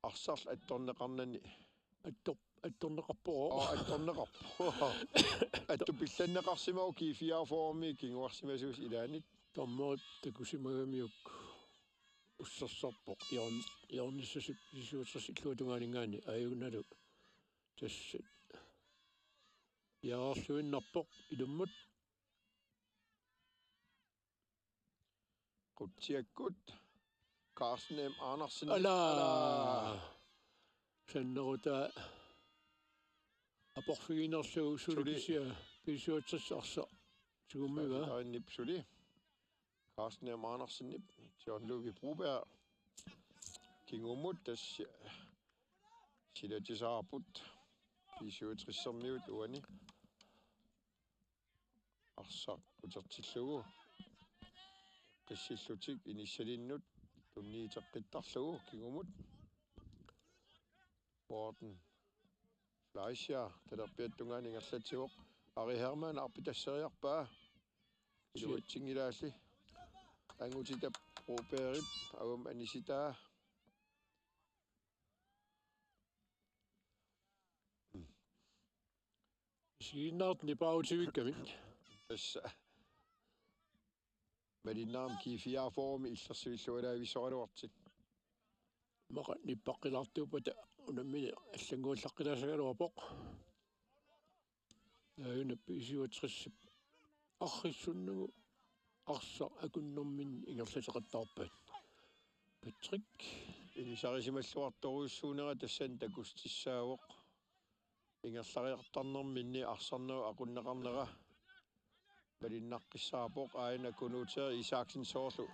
арсарл атторнеқарнани атторнеқарпоо атторнеқарпо аттупилланнеқарсимау G-44 кингуарсимасуус илаанит таммерит такусимагамиук уссерсарпоқ яорниссасип сисуутсерлуатунгаанингаани аюгналу тассат Arsaallunnerpoq ilummut Qutiakkut Carsten Andersen ala sanneruta aporfiginersugu sulikisia pisuutsarsa sugummiga nipsuli Carsten Andersen nip Jørgen Broberg kingumut tas silatisarput pisuutsrissermiut uani arsa utertillugu qissillutik inissalinut tunniiteqqittarlugu kingumut Morten Fleischer talerpiattungaani ngerlatiuq Ari Hermann arpitasseriarpaa iluatsingilaassi angutita Broberg agum anisitaa Siinaart nipauutivikkamik tässä Medinam KNR forum illersuillualaavissoraluartik maqa nippaqqilartuupata unammini аллангууллаққиласагалуапоқ нааюнапписиуатрissip арриссуннагу арса акуннэрмин ингерлатеқаттарпаат Patrick илисарисималлуарторуйуссуунера тассан такустиссаавоқ ингерлариартарнэрминни арсарнаа aqunneqarnera балиннаққиссаапоқ аина кунуутер Isaksen соорлу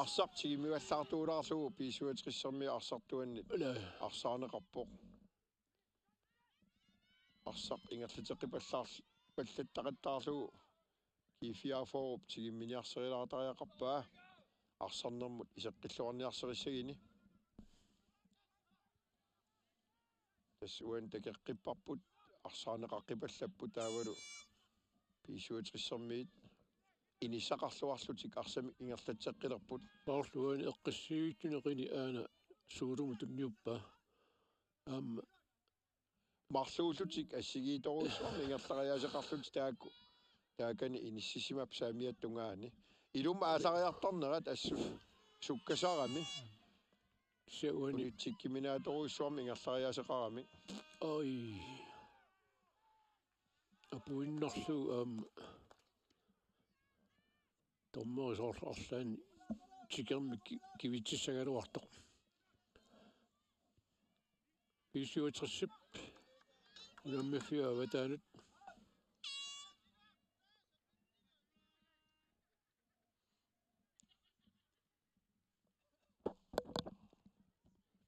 арсартигимигаллаартуулаарлугу писуатрissерми арсартуанни арсаарнеқарпоқ арсақ ингерлатеққипаллаар паллаттақаттаарлугу KNR forum тигимминиарсерилаартариақарпаа арсарнэрмут исеққиллуарниарсериссагини тасуан такеққиппарпут арсаарнеқаққипаллаппу таавалу писуатрissермиит инисақарлуарлутик арсами ингерлатеққилерпут парлуани эққиссиуттунеқини аана суулуму тунниуппа марлуулутик ассигииторуссуарми ингерлариасеқарлут таакку таакани иниссисимап саамиаттунгаани илума аалариартарнерат ассус суккасарами сеуани тиккиминааторуссуарми ингерлариасеқарами ой апуиннерлу томморисоорлаарлаани тикерми кивитсисагалуартоқ писуатрissip унаммифиа ватаанут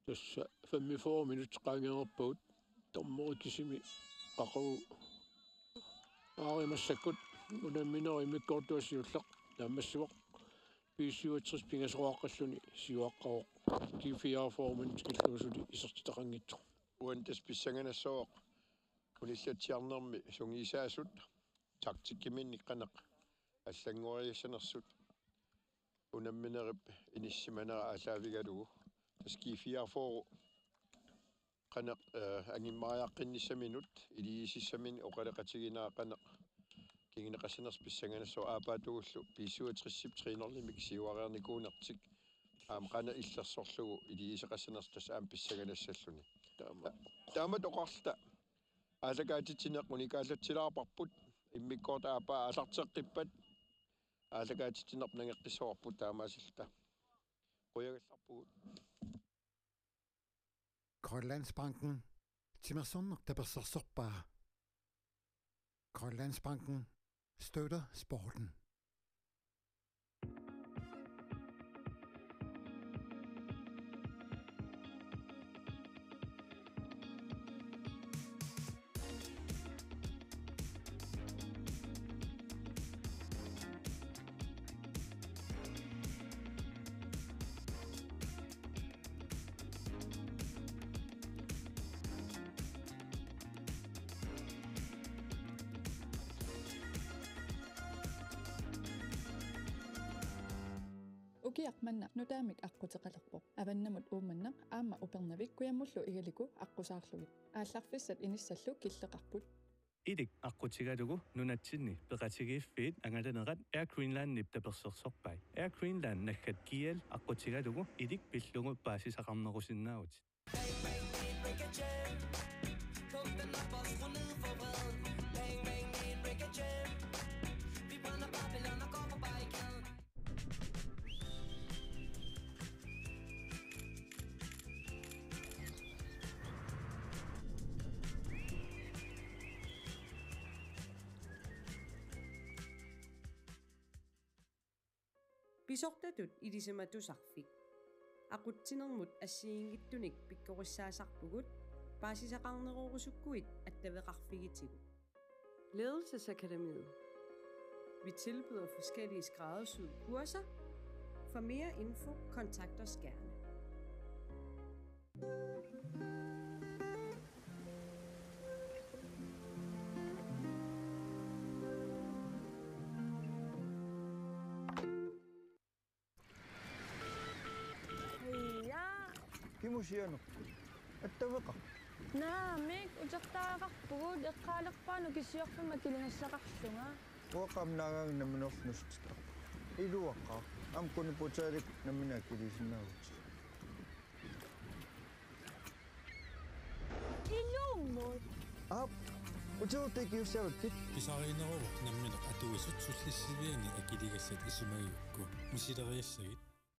тасса 45 минут qaangeerput томморикисими qaqu ааримассаккут унамминери миккортуассиуллеқ таамассуақ писсуатсрис пингасоруаққаллуни сиуаққаоқ KNR forum киллуусули исертитақангитсоқ уантас писсанганассооқ униллатсиарнерми сунгисаасут тактиккиминни қанақ аллангориассанерсут унамминерип иниссиманера аалаавигалугу тас KNR forum qanaq angimmaariaqqinnissaminut iliisissamini oqaleqatigina qanaq kingineqassaners pissanganasso aapaatugullu pisuatrissip triinerlimik siuariarnikuunertik qana illersorlugu iliiseqassaners tas aam pissanganassalluni taamat oqarlta аалакаатитинеқ уникааллатсилаарпарпут иммиккоорт аапаа алартеққиппат аалакаатитинерп нангеққиссоорпут таамаасилта қуягалларпугут Grønlandsbanken Simonsen der Pissartanngorniunneq. Grønlandsbanken støtter sporten. Ukiaqmanna nutaamik aqqutеqalerpoq avannamut uummanneq aamma upernavik kuyamullu igaliku aqqusаарlugit aallarfissat inissallu killeqarput idik aqqutigalugu nunatsinni peqatigiiffiit angalanerat Air Greenland niptapersersorpai Air Greenland nakkat kial aqqutigalugu idik pillugu baasisaqarnerusinnaavut Pisortatut ilisimatussarfik. Aqutsinermut assiingittunik pikkorissaassarpugut paasisaqarneruurusukkuit attaveqarfigitigut. Ledelsesakademiet. Vi tilbyder forskellige skræddersyede kurser. For mere info, kontakt os gerne. Kimusianuk. Attavaqa. Naamik utartaaqarpugut eqqaalerpaanu kissiorfama kilingassaqarlunga. Uaqamnaagaang naminornustaq. Iluaqqa. Am kuniputaarik naminakilisinnagut. Illummut. Ap. Utuutikiussavakit. Pissariineruvoq nammineq atuisut sullissiviani akiligassat isumayukku misileriassagit